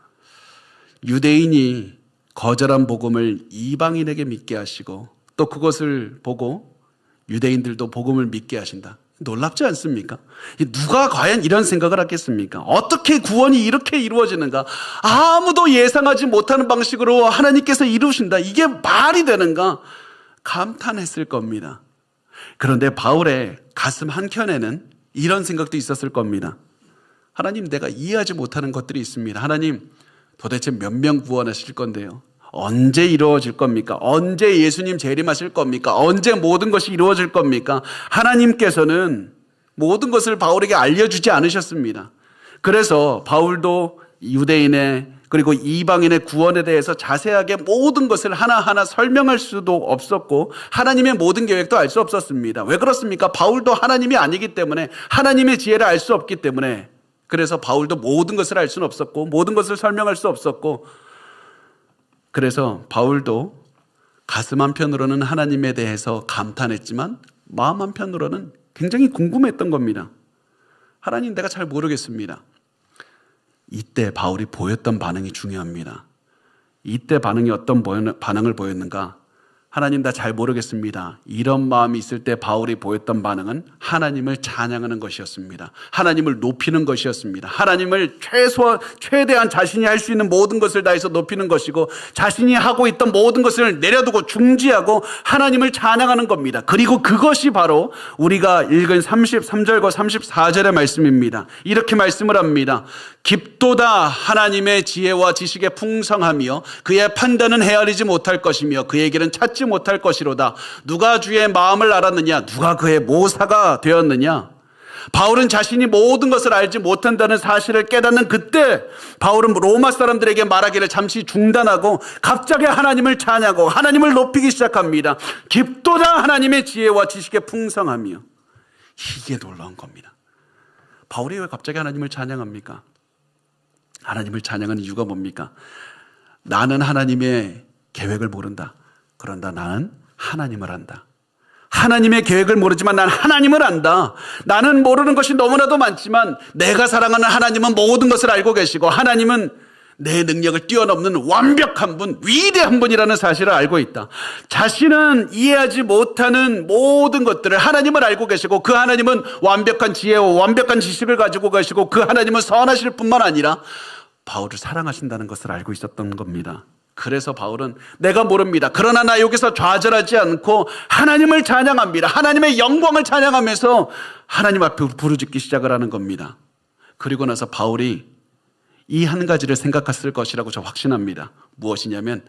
유대인이 거절한 복음을 이방인에게 믿게 하시고 또 그것을 보고 유대인들도 복음을 믿게 하신다. 놀랍지 않습니까? 누가 과연 이런 생각을 하겠습니까? 어떻게 구원이 이렇게 이루어지는가? 아무도 예상하지 못하는 방식으로 하나님께서 이루신다. 이게 말이 되는가? 감탄했을 겁니다. 그런데 바울의 가슴 한켠에는 이런 생각도 있었을 겁니다. 하나님, 내가 이해하지 못하는 것들이 있습니다. 하나님, 도대체 몇 명 구원하실 건데요? 언제 이루어질 겁니까? 언제 예수님 재림하실 겁니까? 언제 모든 것이 이루어질 겁니까? 하나님께서는 모든 것을 바울에게 알려주지 않으셨습니다. 그래서 바울도 유대인의 그리고 이방인의 구원에 대해서 자세하게 모든 것을 하나하나 설명할 수도 없었고 하나님의 모든 계획도 알 수 없었습니다. 왜 그렇습니까? 바울도 하나님이 아니기 때문에 하나님의 지혜를 알 수 없기 때문에 그래서 바울도 모든 것을 알 수는 없었고 모든 것을 설명할 수 없었고 그래서 바울도 가슴 한편으로는 하나님에 대해서 감탄했지만 마음 한편으로는 굉장히 궁금했던 겁니다. 하나님 내가 잘 모르겠습니다. 이때 바울이 보였던 반응이 중요합니다. 이때 반응이 어떤 반응을 보였는가? 하나님 나 잘 모르겠습니다. 이런 마음이 있을 때 바울이 보였던 반응은 하나님을 찬양하는 것이었습니다. 하나님을 높이는 것이었습니다. 하나님을 최대한 자신이 할 수 있는 모든 것을 다해서 높이는 것이고 자신이 하고 있던 모든 것을 내려두고 중지하고 하나님을 찬양하는 겁니다. 그리고 그것이 바로 우리가 읽은 33절과 34절의 말씀입니다. 이렇게 말씀을 합니다. 깊도다 하나님의 지혜와 지식의 풍성하며 그의 판단은 헤아리지 못할 것이며 그의 길은 찾지 못할 것이로다. 누가 주의 마음을 알았느냐? 누가 그의 모사가 되었느냐? 바울은 자신이 모든 것을 알지 못한다는 사실을 깨닫는 그때 바울은 로마 사람들에게 말하기를 잠시 중단하고 갑자기 하나님을 찬양하고 하나님을 높이기 시작합니다. 깊도다 하나님의 지혜와 지식의 풍성하며. 이게 놀라운 겁니다. 바울이 왜 갑자기 하나님을 찬양합니까? 하나님을 찬양하는 이유가 뭡니까? 나는 하나님의 계획을 모른다. 그런다 나는 하나님을 안다. 하나님의 계획을 모르지만 난 하나님을 안다. 나는 모르는 것이 너무나도 많지만 내가 사랑하는 하나님은 모든 것을 알고 계시고 하나님은 내 능력을 뛰어넘는 완벽한 분, 위대한 분이라는 사실을 알고 있다. 자신은 이해하지 못하는 모든 것들을 하나님을 알고 계시고 그 하나님은 완벽한 지혜와 완벽한 지식을 가지고 계시고 그 하나님은 선하실 뿐만 아니라 바울을 사랑하신다는 것을 알고 있었던 겁니다. 그래서 바울은 내가 모릅니다. 그러나 나 여기서 좌절하지 않고 하나님을 찬양합니다. 하나님의 영광을 찬양하면서 하나님 앞에 부르짖기 시작을 하는 겁니다. 그리고 나서 바울이 이 한 가지를 생각했을 것이라고 저 확신합니다. 무엇이냐면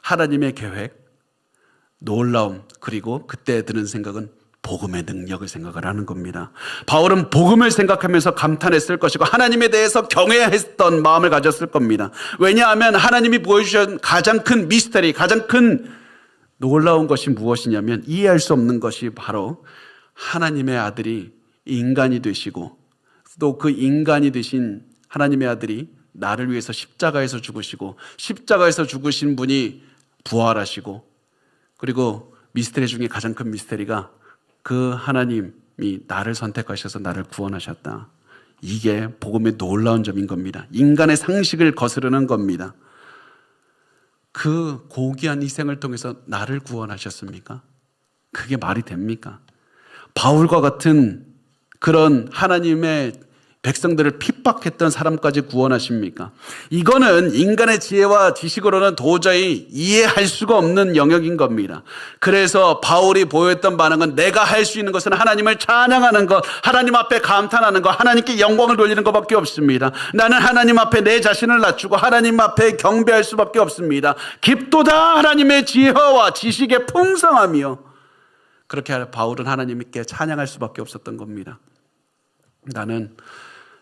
하나님의 계획, 놀라움, 그리고 그때 드는 생각은 복음의 능력을 생각을 하는 겁니다. 바울은 복음을 생각하면서 감탄했을 것이고 하나님에 대해서 경외했던 마음을 가졌을 겁니다. 왜냐하면 하나님이 보여주신 가장 큰 미스터리, 가장 큰 놀라운 것이 무엇이냐면 이해할 수 없는 것이 바로 하나님의 아들이 인간이 되시고 또 그 인간이 되신 하나님의 아들이 나를 위해서 십자가에서 죽으시고 십자가에서 죽으신 분이 부활하시고 그리고 미스터리 중에 가장 큰 미스터리가 그 하나님이 나를 선택하셔서 나를 구원하셨다. 이게 복음의 놀라운 점인 겁니다. 인간의 상식을 거스르는 겁니다. 그 고귀한 희생을 통해서 나를 구원하셨습니까? 그게 말이 됩니까? 바울과 같은 그런 하나님의 백성들을 핍박했던 사람까지 구원하십니까? 이거는 인간의 지혜와 지식으로는 도저히 이해할 수가 없는 영역인 겁니다. 그래서 바울이 보였던 반응은 내가 할 수 있는 것은 하나님을 찬양하는 것, 하나님 앞에 감탄하는 것, 하나님께 영광을 돌리는 것밖에 없습니다. 나는 하나님 앞에 내 자신을 낮추고 하나님 앞에 경배할 수밖에 없습니다. 깊도다 하나님의 지혜와 지식의 풍성하며. 그렇게 바울은 하나님께 찬양할 수밖에 없었던 겁니다. 나는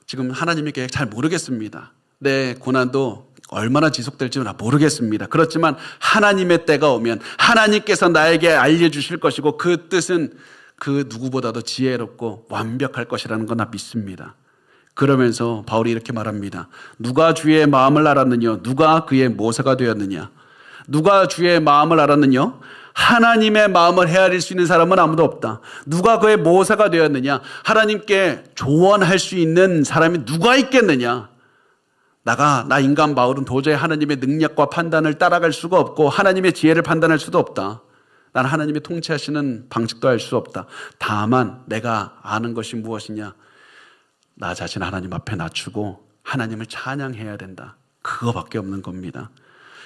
지금 하나님의 계획 잘 모르겠습니다. 내 고난도 얼마나 지속될지 모르겠습니다. 그렇지만 하나님의 때가 오면 하나님께서 나에게 알려주실 것이고 그 뜻은 그 누구보다도 지혜롭고 완벽할 것이라는 건 나 믿습니다. 그러면서 바울이 이렇게 말합니다. 누가 주의 마음을 알았느냐? 누가 그의 모사가 되었느냐? 누가 주의 마음을 알았느냐? 하나님의 마음을 헤아릴 수 있는 사람은 아무도 없다. 누가 그의 모사가 되었느냐? 하나님께 조언할 수 있는 사람이 누가 있겠느냐? 나 인간 바울은 도저히 하나님의 능력과 판단을 따라갈 수가 없고 하나님의 지혜를 판단할 수도 없다. 난 하나님의 통치하시는 방식도 알 수 없다. 다만 내가 아는 것이 무엇이냐? 나 자신 하나님 앞에 낮추고 하나님을 찬양해야 된다. 그거밖에 없는 겁니다.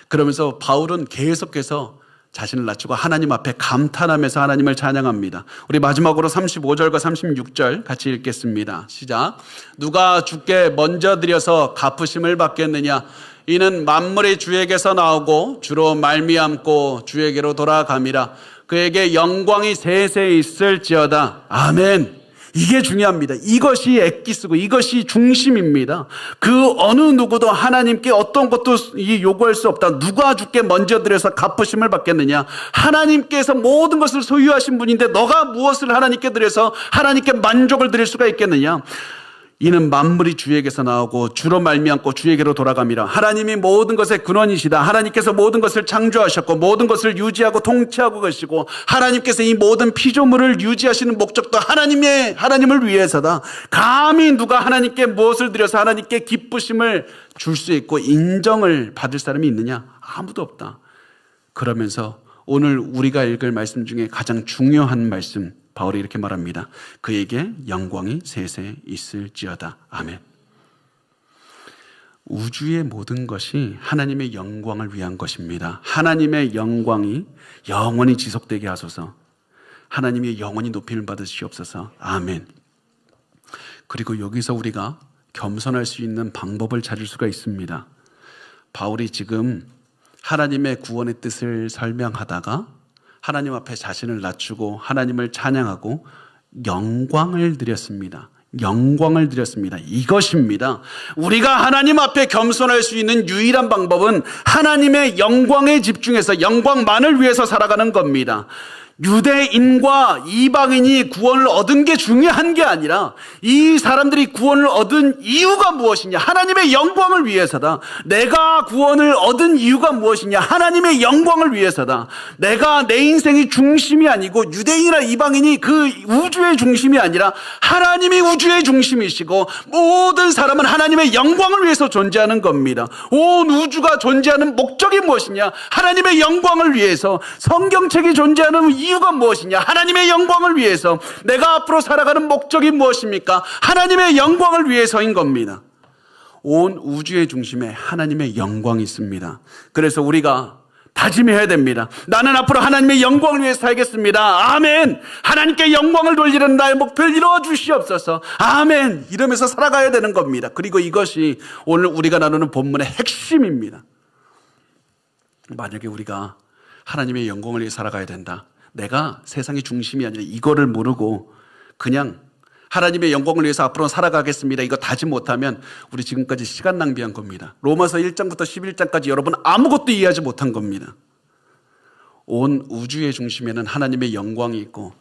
그러면서 바울은 계속해서 자신을 낮추고 하나님 앞에 감탄하면서 하나님을 찬양합니다. 우리 마지막으로 35절과 36절 같이 읽겠습니다. 시작. 누가 주께 먼저 드려서 갚으심을 받겠느냐? 이는 만물의 주에게서 나오고 주로 말미암고 주에게로 돌아감이라. 그에게 영광이 세세 있을지어다. 아멘. 이게 중요합니다. 이것이 엑기스고 이것이 중심입니다. 그 어느 누구도 하나님께 어떤 것도 요구할 수 없다. 누가 주께 먼저 드려서 갚으심을 받겠느냐. 하나님께서 모든 것을 소유하신 분인데 너가 무엇을 하나님께 드려서 하나님께 만족을 드릴 수가 있겠느냐. 이는 만물이 주에게서 나오고 주로 말미암고 주에게로 돌아감이라. 하나님이 모든 것의 근원이시다. 하나님께서 모든 것을 창조하셨고 모든 것을 유지하고 통치하고 계시고 하나님께서 이 모든 피조물을 유지하시는 목적도 하나님을 위해서다. 감히 누가 하나님께 무엇을 드려서 하나님께 기쁘심을 줄 수 있고 인정을 받을 사람이 있느냐? 아무도 없다. 그러면서 오늘 우리가 읽을 말씀 중에 가장 중요한 말씀, 바울이 이렇게 말합니다. 그에게 영광이 세세 있을지어다. 아멘. 우주의 모든 것이 하나님의 영광을 위한 것입니다. 하나님의 영광이 영원히 지속되게 하소서. 하나님의 영원히 높임을 받으시옵소서. 아멘. 그리고 여기서 우리가 겸손할 수 있는 방법을 찾을 수가 있습니다. 바울이 지금 하나님의 구원의 뜻을 설명하다가 하나님 앞에 자신을 낮추고 하나님을 찬양하고 영광을 드렸습니다. 영광을 드렸습니다. 이것입니다. 우리가 하나님 앞에 겸손할 수 있는 유일한 방법은 하나님의 영광에 집중해서 영광만을 위해서 살아가는 겁니다. 유대인과 이방인이 구원을 얻은 게 중요한 게 아니라 이 사람들이 구원을 얻은 이유가 무엇이냐? 하나님의 영광을 위해서다. 내가 구원을 얻은 이유가 무엇이냐? 하나님의 영광을 위해서다. 내가 내 인생이 중심이 아니고 유대인이나 이방인이 그 우주의 중심이 아니라 하나님이 우주의 중심이시고 모든 사람은 하나님의 영광을 위해서 존재하는 겁니다. 온 우주가 존재하는 목적이 무엇이냐? 하나님의 영광을 위해서. 성경책이 존재하는 이유가 무엇이냐? 하나님의 영광을 위해서. 내가 앞으로 살아가는 목적이 무엇입니까? 하나님의 영광을 위해서인 겁니다. 온 우주의 중심에 하나님의 영광이 있습니다. 그래서 우리가 다짐해야 됩니다. 나는 앞으로 하나님의 영광을 위해서 살겠습니다. 아멘. 하나님께 영광을 돌리는 나의 목표를 이루어 주시옵소서. 아멘. 이러면서 살아가야 되는 겁니다. 그리고 이것이 오늘 우리가 나누는 본문의 핵심입니다. 만약에 우리가 하나님의 영광을 위해 살아가야 된다. 내가 세상의 중심이 아니라 이거를 모르고 그냥 하나님의 영광을 위해서 앞으로 살아가겠습니다. 이거 다짐 못하면 우리 지금까지 시간 낭비한 겁니다. 로마서 1장부터 11장까지 여러분 아무것도 이해하지 못한 겁니다. 온 우주의 중심에는 하나님의 영광이 있고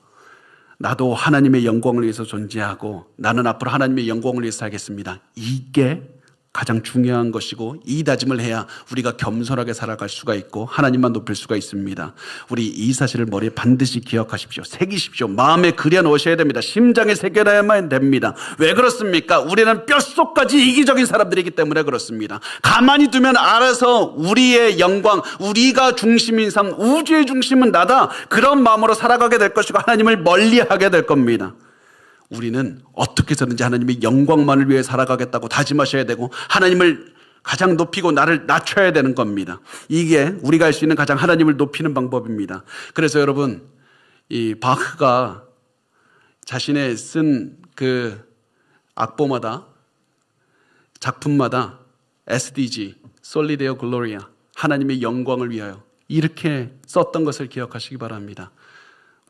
나도 하나님의 영광을 위해서 존재하고 나는 앞으로 하나님의 영광을 위해서 살겠습니다. 이게 가장 중요한 것이고 이 다짐을 해야 우리가 겸손하게 살아갈 수가 있고 하나님만 높일 수가 있습니다. 우리 이 사실을 머리에 반드시 기억하십시오. 새기십시오. 마음에 그려놓으셔야 됩니다. 심장에 새겨놔야만 됩니다. 왜 그렇습니까? 우리는 뼛속까지 이기적인 사람들이기 때문에 그렇습니다. 가만히 두면 알아서 우리의 영광, 우리가 중심인 삶, 우주의 중심은 나다. 그런 마음으로 살아가게 될 것이고 하나님을 멀리하게 될 겁니다. 우리는 어떻게 해서든지 하나님의 영광만을 위해 살아가겠다고 다짐하셔야 되고 하나님을 가장 높이고 나를 낮춰야 되는 겁니다. 이게 우리가 할 수 있는 가장 하나님을 높이는 방법입니다. 그래서 여러분, 이 바흐가 자신의 쓴 그 악보마다 작품마다 SDG, Soli Deo Gloria, 하나님의 영광을 위하여 이렇게 썼던 것을 기억하시기 바랍니다.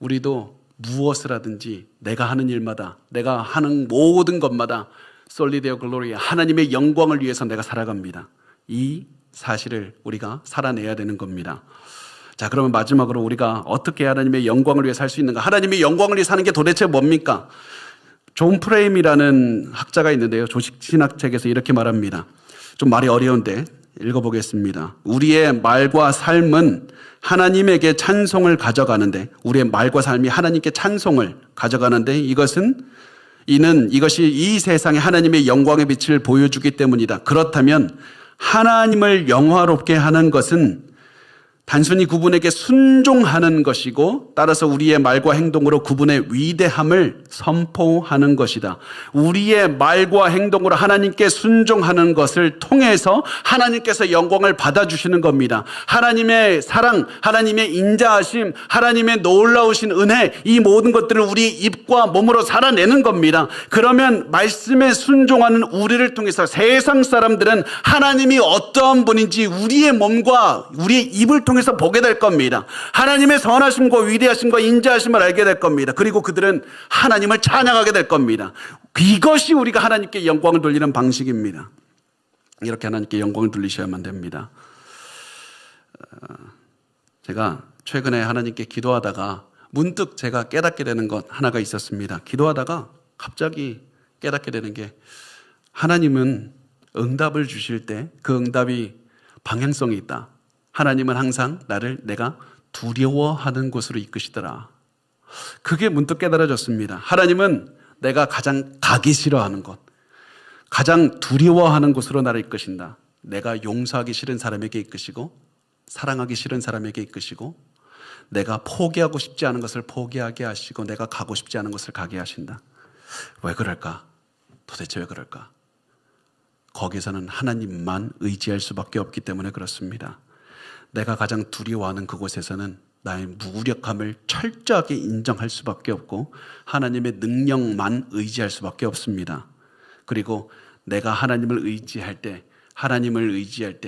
우리도 무엇을 하든지 내가 하는 일마다 내가 하는 모든 것마다 Soli Deo Gloria, 하나님의 영광을 위해서 내가 살아갑니다. 이 사실을 우리가 살아내야 되는 겁니다. 자, 그러면 마지막으로 우리가 어떻게 하나님의 영광을 위해 살 수 있는가? 하나님의 영광을 위해 사는 게 도대체 뭡니까? 존 프레임이라는 학자가 있는데요, 조직신학책에서 이렇게 말합니다. 좀 말이 어려운데 읽어보겠습니다. 우리의 말과 삶은 하나님에게 찬송을 가져가는데, 우리의 말과 삶이 하나님께 찬송을 가져가는데 이것이 이 세상에 하나님의 영광의 빛을 보여주기 때문이다. 그렇다면 하나님을 영화롭게 하는 것은 단순히 그분에게 순종하는 것이고 따라서 우리의 말과 행동으로 그분의 위대함을 선포하는 것이다. 우리의 말과 행동으로 하나님께 순종하는 것을 통해서 하나님께서 영광을 받아주시는 겁니다. 하나님의 사랑, 하나님의 인자하심, 하나님의 놀라우신 은혜, 이 모든 것들을 우리 입과 몸으로 살아내는 겁니다. 그러면 말씀에 순종하는 우리를 통해서 세상 사람들은 하나님이 어떠한 분인지 우리의 몸과 우리의 입을 통해서 보게 될 겁니다. 하나님의 선하심과 위대하심과 인자하심을 알게 될 겁니다. 그리고 그들은 하나님을 찬양하게 될 겁니다. 이것이 우리가 하나님께 영광을 돌리는 방식입니다. 이렇게 하나님께 영광을 돌리셔야만 됩니다. 제가 최근에 하나님께 기도하다가 문득 제가 깨닫게 되는 것 하나가 있었습니다. 기도하다가 갑자기 깨닫게 되는 게, 하나님은 응답을 주실 때 그 응답이 방향성이 있다. 하나님은 항상 나를 내가 두려워하는 곳으로 이끄시더라. 그게 문득 깨달아졌습니다. 하나님은 내가 가장 가기 싫어하는 곳, 가장 두려워하는 곳으로 나를 이끄신다. 내가 용서하기 싫은 사람에게 이끄시고, 사랑하기 싫은 사람에게 이끄시고, 내가 포기하고 싶지 않은 것을 포기하게 하시고, 내가 가고 싶지 않은 것을 가게 하신다. 왜 그럴까? 도대체 왜 그럴까? 거기서는 하나님만 의지할 수밖에 없기 때문에 그렇습니다. 내가 가장 두려워하는 그곳에서는 나의 무력함을 철저하게 인정할 수밖에 없고 하나님의 능력만 의지할 수밖에 없습니다. 그리고 내가 하나님을 의지할 때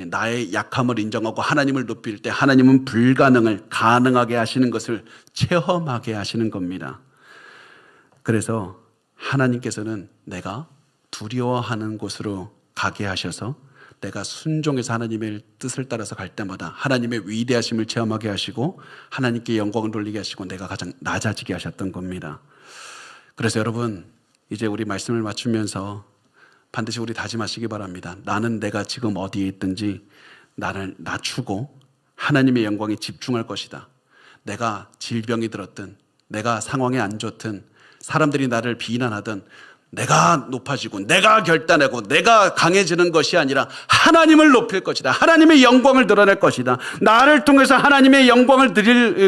나의 약함을 인정하고 하나님을 높일 때 하나님은 불가능을 가능하게 하시는 것을 체험하게 하시는 겁니다. 그래서 하나님께서는 내가 두려워하는 곳으로 가게 하셔서 내가 순종해서 하나님의 뜻을 따라서 갈 때마다 하나님의 위대하심을 체험하게 하시고 하나님께 영광을 돌리게 하시고 내가 가장 낮아지게 하셨던 겁니다. 그래서 여러분, 이제 우리 말씀을 맞추면서 반드시 우리 다짐하시기 바랍니다. 나는 내가 지금 어디에 있든지 나를 낮추고 하나님의 영광에 집중할 것이다. 내가 질병이 들었든 내가 상황이 안 좋든 사람들이 나를 비난하든 내가 높아지고 내가 결단하고 내가 강해지는 것이 아니라 하나님을 높일 것이다. 하나님의 영광을 드러낼 것이다. 나를 통해서 하나님의 영광을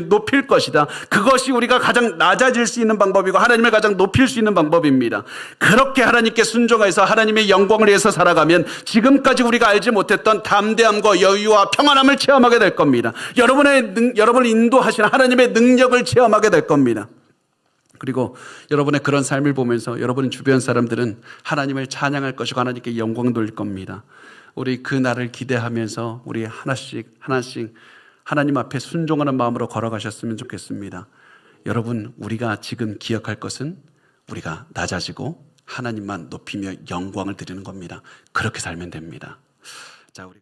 높일 것이다. 그것이 우리가 가장 낮아질 수 있는 방법이고 하나님을 가장 높일 수 있는 방법입니다. 그렇게 하나님께 순종해서 하나님의 영광을 위해서 살아가면 지금까지 우리가 알지 못했던 담대함과 여유와 평안함을 체험하게 될 겁니다. 여러분을 인도하시는 하나님의 능력을 체험하게 될 겁니다. 그리고 여러분의 그런 삶을 보면서 여러분 주변 사람들은 하나님을 찬양할 것이고 하나님께 영광 돌릴 겁니다. 우리 그 날을 기대하면서 우리 하나씩 하나님 앞에 순종하는 마음으로 걸어가셨으면 좋겠습니다. 여러분, 우리가 지금 기억할 것은 우리가 낮아지고 하나님만 높이며 영광을 드리는 겁니다. 그렇게 살면 됩니다. 자, 우리